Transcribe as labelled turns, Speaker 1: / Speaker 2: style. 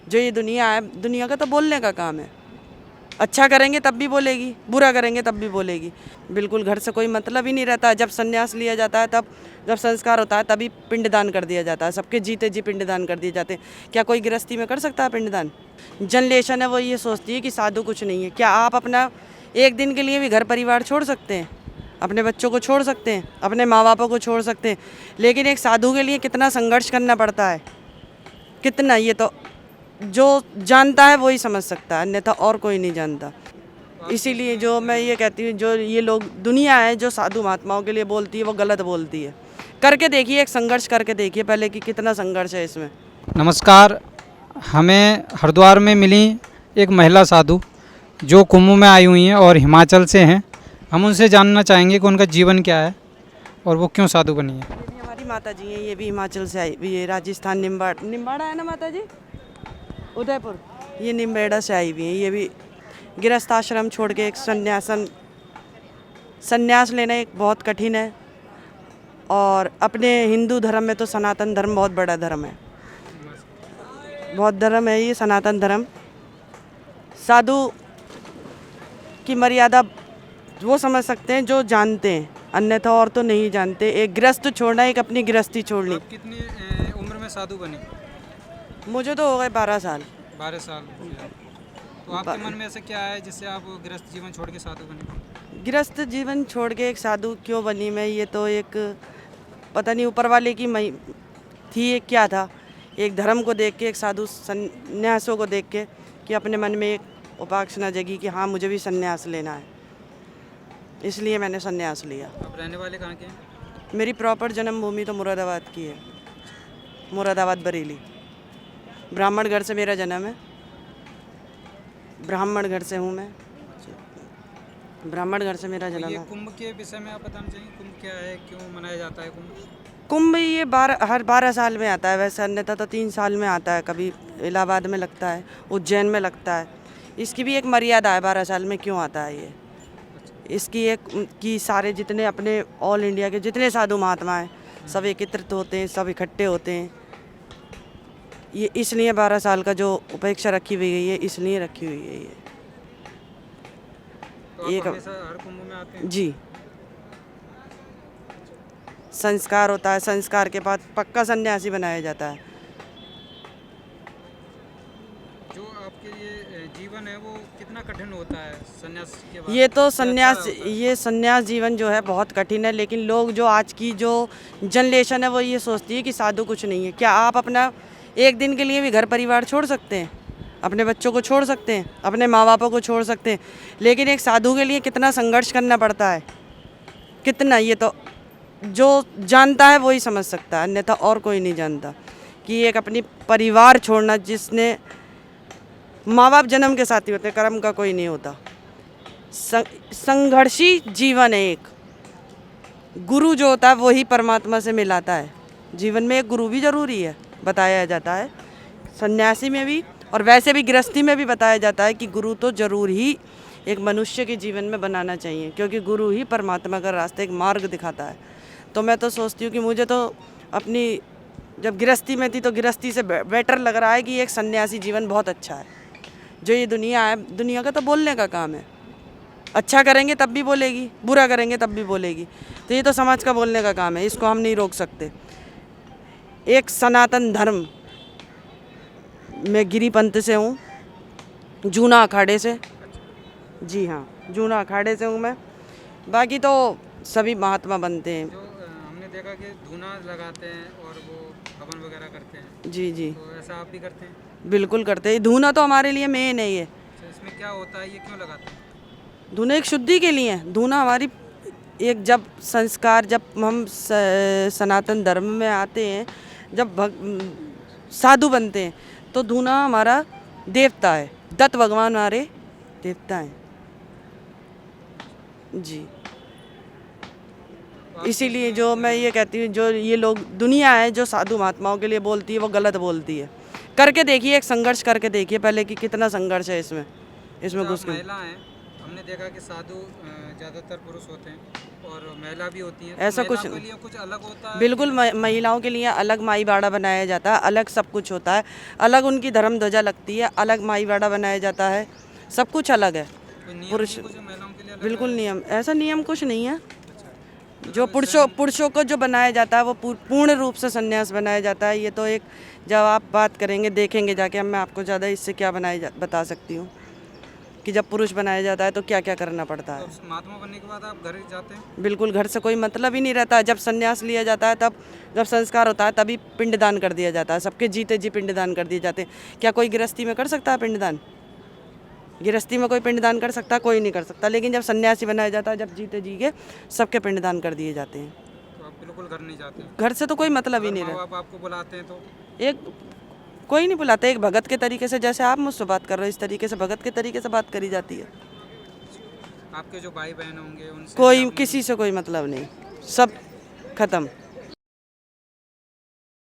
Speaker 1: जो ये दुनिया है, दुनिया का तो बोलने का काम है। अच्छा करेंगे तब भी बोलेगी, बुरा करेंगे तब भी बोलेगी। बिल्कुल घर से कोई मतलब ही नहीं रहता। जब संन्यास लिया जाता है, तब जब संस्कार होता है, तभी पिंडदान कर दिया जाता है। सबके जीते जी पिंडदान कर दिए जाते हैं। क्या कोई गृहस्थी में कर सकता है पिंडदान? जनरेशन है वो ये सोचती है कि साधु कुछ नहीं है। क्या आप अपना एक दिन के लिए भी घर परिवार छोड़ सकते हैं? अपने बच्चों को छोड़ सकते हैं, अपने माँ बापों को छोड़ सकते हैं, लेकिन एक साधु के लिए कितना संघर्ष करना पड़ता है, कितना, ये तो जो जानता है वही समझ सकता है, अन्यथा और कोई नहीं जानता। इसीलिए जो मैं ये कहती हूँ, जो ये लोग दुनिया है जो साधु महात्माओं के लिए बोलती है, वो गलत बोलती है। करके देखिए, एक संघर्ष करके देखिए पहले कि कितना संघर्ष है इसमें।
Speaker 2: नमस्कार। हमें हरिद्वार में मिली एक महिला साधु जो कुंभ में आई हुई हैं और हिमाचल से हैं। हम उनसे जानना चाहेंगे कि उनका जीवन क्या है और वो क्यों साधु बनी है।
Speaker 1: ये भी हमारी माता जी हैं, ये भी हिमाचल से आई हुई है, राजस्थान निम्बाड़ा है ना माता जी, उदयपुर। ये निम्बेड़ा से आई हुई है। ये भी गृहस्थ आश्रम छोड़ के एक संन्यास लेना एक बहुत कठिन है। और अपने हिंदू धर्म में तो सनातन धर्म बहुत बड़ा धर्म है, बहुत धर्म है ये सनातन धर्म। साधु की मर्यादा वो समझ सकते हैं जो जानते हैं, अन्यथा और तो नहीं जानते। एक गृहस्थ छोड़ना, एक अपनी गृहस्थी छोड़नी।
Speaker 2: आप कितनी उम्र में साधु बनी?
Speaker 1: मुझे तो हो गए 12 साल।
Speaker 2: 12 साल। तो आपके मन में ऐसा क्या है जिससे आप गृहस्थ जीवन छोड़ के साधु बने?
Speaker 1: गृहस्थ जीवन छोड़ के एक साधु क्यों बनी मैं, ये तो एक पता नहीं ऊपर वाले की मई थी, एक क्या था, एक धर्म को देख के, एक साधु संन्यासों को देख के, कि अपने मन में एक उपासना जगी कि हाँ मुझे भी संन्यास लेना है, इसलिए मैंने संन्यास लिया।
Speaker 2: आप रहने वाले कहाँ के हैं?
Speaker 1: मेरी प्रॉपर जन्मभूमि तो मुरादाबाद की है, मुरादाबाद बरेली। ब्राह्मण घर से मेरा जन्म है, ब्राह्मण घर से हूँ मैं, ब्राह्मण घर से मेरा जन्म
Speaker 2: ये
Speaker 1: है।
Speaker 2: कुंभ के विषय में आप बताना चाहिए, कुंभ क्या है, क्यों मनाया जाता है कुंभ?
Speaker 1: कुंभ ये हर 12 साल में आता है, वैसे अन्यथा तो 3 साल में आता है। कभी इलाहाबाद में लगता है, उज्जैन में लगता है। इसकी भी एक मर्यादा है, 12 साल में क्यों आता है ये। इसकी एक कि सारे जितने अपने ऑल इंडिया के जितने साधु महात्मा हैं सब एकत्रित होते हैं, सब इकट्ठे होते हैं। ये इसलिए 12 साल का जो उपेक्षा रखी हुई है, इसलिए रखी हुई है ये।
Speaker 2: तो आप हमेशा हर कुंभ में आते हैं?
Speaker 1: जी, संस्कार होता है, संस्कार के बाद पक्का सन्यासी बनाया जाता है।
Speaker 2: जो आपके ये जीवन है वो कितना कठिन होता है संन्यास के बाद?
Speaker 1: ये तो संन्यास जीवन जो है बहुत कठिन है, लेकिन लोग जो आज की जो जनरेशन है वो ये सोचती है कि साधु कुछ नहीं है। क्या आप अपना एक दिन के लिए भी घर परिवार छोड़ सकते हैं, अपने बच्चों को छोड़ सकते हैं, अपने माँ बापों को छोड़ सकते हैं, लेकिन एक साधु के लिए कितना संघर्ष करना पड़ता है, कितना, ये तो जो जानता है वही समझ सकता है, अन्यथा और कोई नहीं जानता। कि एक अपनी परिवार छोड़ना, जिसने माँ बाप जन्म के साथी होते हैं, कर्म का कोई नहीं होता। संघर्षी जीवन है एक। गुरु जो होता है वही परमात्मा से मिलाता है। जीवन में एक गुरु भी जरूरी है, बताया जाता है सन्यासी में भी, और वैसे भी गृहस्थी में भी बताया जाता है कि गुरु तो जरूर ही एक मनुष्य के जीवन में बनाना चाहिए, क्योंकि गुरु ही परमात्मा का रास्ता, एक मार्ग दिखाता है। तो मैं तो सोचती हूँ कि मुझे तो अपनी जब गृहस्थी में थी तो गृहस्थी से बेटर लग रहा है कि एक सन्यासी जीवन बहुत अच्छा है। जो ये दुनिया है, दुनिया का तो बोलने का काम है। अच्छा करेंगे तब भी बोलेगी, बुरा करेंगे तब भी बोलेगी। तो ये तो समाज का बोलने का काम है, इसको हम नहीं रोक सकते। एक सनातन धर्म, मैं गिरी पंथ से हूँ, जूना अखाड़े से। जी हाँ, जूना अखाड़े से हूँ मैं। बाकी तो सभी महात्मा बनते हैं।
Speaker 2: जो हमने देखा कि धूना लगाते हैं और वो हवन वगैरह करते हैं।
Speaker 1: जी जी,
Speaker 2: तो ऐसा आप भी करते हैं?
Speaker 1: बिल्कुल करते हैं। धूना तो हमारे लिए मेन है ये।
Speaker 2: तो इसमें क्या होता है, ये क्यों लगाते हैं?
Speaker 1: धूना एक शुद्धि के लिए है। धूना हमारी एक जब संस्कार, जब हम सनातन धर्म में आते हैं, जब साधु बनते हैं, तो धूना हमारा देवता है। दत्त भगवान हमारे देवता हैं जी। इसीलिए जो मैं ये कहती हूँ, जो ये लोग दुनिया है जो साधु महात्माओं के लिए बोलती है, वो गलत बोलती है। करके देखिए, एक संघर्ष करके देखिए पहले कि कितना संघर्ष है इसमें
Speaker 2: तो
Speaker 1: घुस
Speaker 2: आप
Speaker 1: के।
Speaker 2: महिला हैं, हमने देखा कि साधु ज़्यादातर पुरुष होते हैं और महिला भी होती हैं।
Speaker 1: ऐसा कुछ
Speaker 2: महिलाओं के लिए कुछ अलग होता है?
Speaker 1: बिल्कुल महिलाओं के लिए अलग माई बाड़ा बनाया जाता है, अलग सब कुछ होता है, अलग उनकी धर्म ध्वजा लगती है, अलग माई बाड़ा बनाया जाता है, सब कुछ अलग है।
Speaker 2: कोई नियम
Speaker 1: पुरुष
Speaker 2: नहीं कुछ महिलाओं के लिए अलग?
Speaker 1: बिल्कुल नियम, ऐसा नियम कुछ नहीं है।
Speaker 2: अच्छा।
Speaker 1: जो पुरुषों को जो बनाया जाता है वो पूर्ण रूप से संन्यास बनाया जाता है। ये तो एक जब आप बात करेंगे देखेंगे जाके, मैं आपको ज़्यादा इससे क्या बता सकती हूँ कि जब पुरुष बनाया जाता है तो क्या क्या करना पड़ता है।
Speaker 2: तो महात्मा बनने के बाद आप घर जाते हैं?
Speaker 1: बिल्कुल, घर से कोई मतलब ही नहीं रहता है। जब संन्यास लिया जाता है तब जब संस्कार होता है तभी पिंडदान कर दिया जाता है, सबके जीते जी पिंडदान कर दिए जाते हैं। क्या कोई गृहस्थी में कर सकता है पिंडदान? गृहस्थी में कोई पिंडदान कर सकता है? कोई नहीं कर सकता। लेकिन जब सन्यासी बनाया जाता है, जब जीते जी के सबके पिंडदान कर दिए जाते हैं।
Speaker 2: तो आप बिल्कुल घर नहीं जाते?
Speaker 1: घर से तो कोई मतलब ही नहीं
Speaker 2: माँ
Speaker 1: रहा।
Speaker 2: बाप आपको बुलाते हैं तो?
Speaker 1: एक कोई नहीं बुलाता, एक भगत के तरीके से, जैसे आप मुझसे बात कर रहे हो इस तरीके से भगत के तरीके से बात करी जाती है।
Speaker 2: आपके जो भाई बहन होंगे उनसे
Speaker 1: कोई किसी से कोई मतलब नहीं, सब खत्म।